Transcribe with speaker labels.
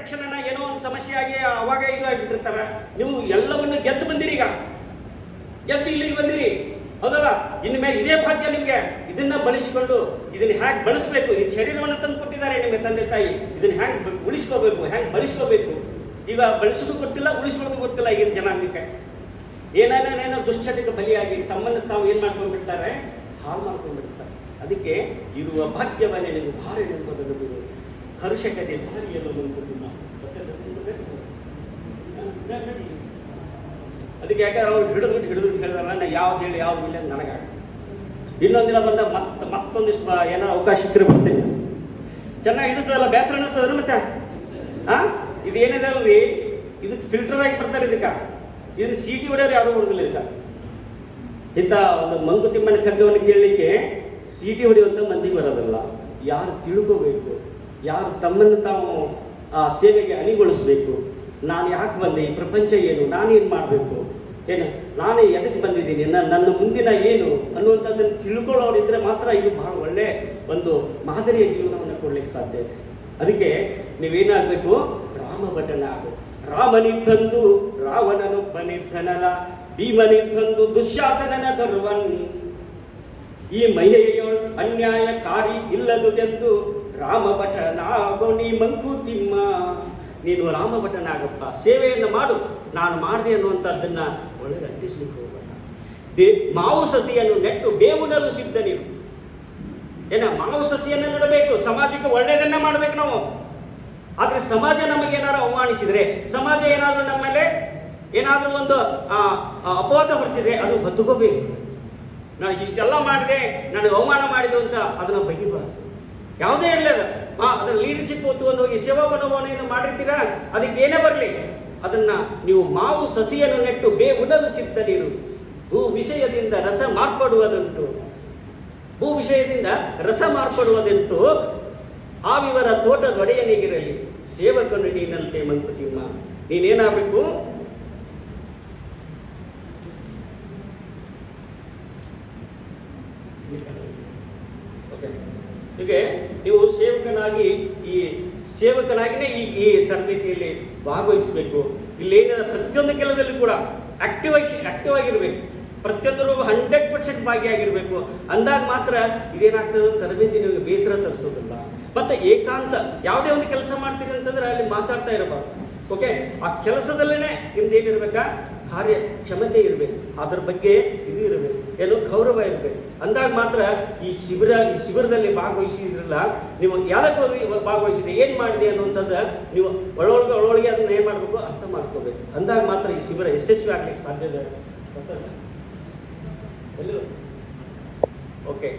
Speaker 1: ತಕ್ಷಣ ಏನೋ ಒಂದು ಸಮಸ್ಯೆ ಆಗಿ ಅವಾಗ ಇದಾಗಿಬಿಟ್ಟಿರ್ತಾರ. ನೀವು ಎಲ್ಲವನ್ನು ಗೆದ್ದು ಬಂದಿರಿ, ಈಗ ಗೆದ್ದು ಇಲ್ಲಿಗೆ ಬಂದಿರಿ, ಹೌದಲ್ಲ? ಇನ್ಮೇಲೆ ಇದೇ ಭಾಗ್ಯ ನಿಮ್ಗೆ. ಇದನ್ನ ಬಳಸಿಕೊಂಡು ಇದನ್ನ ಹ್ಯಾಂಗ್ ಬಳಸಬೇಕು, ಈ ಶರೀರವನ್ನು ತಂದು ಕೊಟ್ಟಿದ್ದಾರೆ ನಿಮಗೆ ತಂದೆ ತಾಯಿ. ಇದನ್ನ ಹ್ಯಾಂಗ್ ಉಳಿಸ್ಕೋಬೇಕು, ಹ್ಯಾಂಗ್ ಬಳಸ್ಕೋಬೇಕು. ಈಗ ಬಳಸೋದು ಗೊತ್ತಿಲ್ಲ, ಉಳಿಸ್ಕೊಳ್ಳೋದು ಗೊತ್ತಿಲ್ಲ ಈಗಿನ ಜನಾಂಗಕ್ಕೆ. ಏನೇನೇನೋ ದುಶ್ಚಟಕ್ಕೆ ಬಲಿಯಾಗಿ ತಮ್ಮನ್ನು ತಾವು ಏನ್ ಮಾಡ್ಕೊಂಡ್ಬಿಡ್ತಾರೆ, ಹಾಳು ಮಾಡ್ಕೊಂಡ್ಬಿಡ್ತಾರೆ. ಅದಕ್ಕೆ ಇರುವ ಭಾಗ್ಯವನ್ನೇ ನೀವು ಭಾರಿ ನೆನಪದನ್ನು ಹರ್ಷಕತೆ ಭಾರಿಯಲ್ಲೂ ನೆನಪದಿಲ್ಲ. ಅದಕ್ಕೆ ಯಾಕಂದ್ರೆ ಅವ್ರು ಹಿಡಿದು ಹೇಳಿದಾರಲ್ಲ, ನಾ ಯಾವ್ದು ಹೇಳಿ ಯಾವ್ದು ಇಲ್ಲ ನನಗಾಗ. ಇನ್ನೊಂದಿನ ಬಂದ ಮತ್ತೊಂದಿಷ್ಟು ಏನೋ ಅವಕಾಶ ಸಿಕ್ಕರೆ ಬರ್ತೀನಿ. ಚೆನ್ನಾಗಿ ಹಿಡಿಸೋದಲ್ಲ, ಬೇಸರ ಅನ್ನಿಸ್ತದ್ರ ಮತ್ತೆ ಇದು ಏನಿದೆ ಅಲ್ರಿ, ಇದಕ್ಕೆ ಫಿಲ್ಟರ್ ಆಗಿ ಬರ್ತಾರೆ. ಇದನ್ನ ಸೀಟಿ ಹೊಡೆಯೋರು ಯಾರು ಹೊಡೆದಿಲ್ಲ. ಇಂಥ ಒಂದು ಮಂಕುತಿಮ್ಮನ ಕಗ್ಗವನ್ನು ಕೇಳಲಿಕ್ಕೆ ಸೀಟಿ ಹೊಡೆಯುವಂತ ಮಂದಿಗೆ ಬರೋದಲ್ಲ. ಯಾರು ತಿಳ್ಕೋಬೇಕು, ಯಾರು ತಮ್ಮನ್ನು ತಾವು ಆ ಸೇವೆಗೆ ಅಣಿಗೊಳಿಸ್ಬೇಕು. ನಾನು ಯಾಕೆ ಬಂದೆ, ಈ ಪ್ರಪಂಚ ಏನು, ನಾನೇನು ಮಾಡಬೇಕು, ಏನು ನಾನೇ ಎದಕ್ಕೆ ಬಂದಿದ್ದೀನಿ, ನನ್ನ ಮುಂದಿನ ಏನು ಅನ್ನುವಂಥದ್ದನ್ನು ತಿಳ್ಕೊಳ್ಳೋರಿದ್ರೆ ಮಾತ್ರ ಇದು ಬಹಳ ಒಳ್ಳೆ ಒಂದು ಮಾದರಿಯ ಜೀವನವನ್ನು ಕೊಡ್ಲಿಕ್ಕೆ ಸಾಧ್ಯ. ಅದಕ್ಕೆ ನೀವೇನಾಗಬೇಕು, ರಾಮಭಟನ ಆಗಬೇಕು. ರಾಮನಿತ್ತಂದು ರಾವಣನೊಬ್ಬ ನಿರ್ಧನನ, ಭೀಮನಿತ್ತಂದು ದುಶ್ಯಾಸನನ ಧರ್ವನ್. ಈ ಮಹಿಳೆಯ ಅನ್ಯಾಯಕಾರಿ ಇಲ್ಲದುದೆಂದು ರಾಮಭಟನಾಗೋ ನೀ ಮಂಕುತಿಮ್ಮ. ನೀನು ರಾಮಭಟನಾಗಪ್ಪ, ಸೇವೆಯನ್ನು ಮಾಡು. ನಾನು ಮಾಡಿದೆ ಅನ್ನುವಂಥದ್ದನ್ನ ಒಳ್ಳೆಗೆ ಅಂಟಿಸ್ಲಿಕ್ಕೆ ಹೋಗಬೇಡ. ಮಾವು ಸಸಿಯನ್ನು ನೆಟ್ಟು ಬೇವುನಲು ಸಿದ್ಧ ನೀರು. ಮಾವು ಸಸಿಯನ್ನು ನೆಡಬೇಕು, ಸಮಾಜಕ್ಕೆ ಒಳ್ಳೆಯದನ್ನ ಮಾಡಬೇಕು ನಾವು. ಆದ್ರೆ ಸಮಾಜ ನಮಗೇನಾದ್ರು ಅವಮಾನಿಸಿದ್ರೆ, ಸಮಾಜ ಏನಾದ್ರೂ ನಮ್ಮ ಮೇಲೆ ಏನಾದ್ರೂ ಒಂದು ಅಪವಾದ ಹೊರಿಸಿದ್ರೆ ಅದು ಬದುಕೋಬೇಕು. ನಾನು ಇಷ್ಟೆಲ್ಲ ಮಾಡಿದೆ, ನನಗೆ ಅವಮಾನ ಮಾಡಿದೆ ಅಂತ ಅದನ್ನ ಬಗೆಬಾರದು. ಯಾವುದೇ ಇಲ್ಲದ ಅದನ್ನ ಲೀಡರ್ಶಿಪ್ ಹೊತ್ತು ಹೋಗಿ ಸೇವಾ ಮನೋಭಾವನೆಯನ್ನು ಮಾಡಿರ್ತೀರಾ, ಅದಕ್ಕೆ ಏನೇ ಬರಲಿ ಅದನ್ನ ನೀವು ಮಾವು ಸಸಿಯನ್ನು ನೆಟ್ಟು ಬೇವುನಲು ಸಿದ್ಧ ನೀರು. ಭೂ ವಿಷಯದಿಂದ ರಸ ಮಾರ್ಪಡುವುದಂಟು, ಭೂ ವಿಷಯದಿಂದ ರಸ ಮಾರ್ಪಡುವುದಂಟು ಆವಿವರ ತೋಟದೊಡೆಯನಿಗಿರಲಿ, ಸೇವಕನು ನೀನಂತೆ ಮಂಕುತಿಮ್ಮ. ನೀನೇನಾಗಬೇಕು, ಹೀಗೆ ನೀವು ಸೇವಕನಾಗಿನೇ ಈ ತರಬೇತಿಯಲ್ಲಿ ಭಾಗವಹಿಸಬೇಕು. ಇಲ್ಲಿ ಏನಾದ ಪ್ರತಿಯೊಂದು ಕೆಲಸದಲ್ಲಿ ಕೂಡ ಆಕ್ಟಿವ್ ಆಗಿರ್ಬೇಕು. ಪ್ರತಿಯೊಂದರೂ 100% ಭಾಗಿಯಾಗಿರ್ಬೇಕು. ಅಂದಾಗ ಮಾತ್ರ ಇದೇನಾಗ್ತದೆ, ತರಬೇತಿ ನಿಮಗೆ ಬೇಸರ ತರಿಸೋದಿಲ್ಲ. ಮತ್ತೆ ಏಕಾಂತ, ಯಾವುದೇ ಒಂದು ಕೆಲಸ ಮಾಡ್ತೀರಿ ಅಂತಂದ್ರೆ ಅಲ್ಲಿ ಮಾತಾಡ್ತಾ ಇರಬಾರ್ದು. ಓಕೆ, ಆ ಕೆಲಸದಲ್ಲೇನೆ ನಿಮ್ದು ಏನಿರ್ಬೇಕಾ, ಕಾರ್ಯ ಕ್ಷಮತೆ ಇರಬೇಕು, ಅದ್ರ ಬಗ್ಗೆ ಇದು ಇರಬೇಕು, ಏನು ಗೌರವ ಇರಬೇಕು. ಅಂದಾಗ ಮಾತ್ರ ಈ ಶಿಬಿರದಲ್ಲಿ ಭಾಗವಹಿಸಿದ್ರಲ್ಲ, ನೀವು ಯಾವ್ದಕ್ಕೆ ಭಾಗವಹಿಸಿದೆ, ಏನ್ ಮಾಡಿದೆ ಅನ್ನುವಂಥದ್ದು ನೀವು ಒಳೊಳಗೆ ಅದನ್ನ ಏನ್ ಮಾಡ್ಬೇಕು, ಅರ್ಥ ಮಾಡ್ಕೋಬೇಕು. ಅಂದಾಗ ಮಾತ್ರ ಈ ಶಿಬಿರ ಯಶಸ್ವಿ ಆಗ್ಲಿಕ್ಕೆ ಸಾಧ್ಯ ಇದೆ. ಓಕೆ.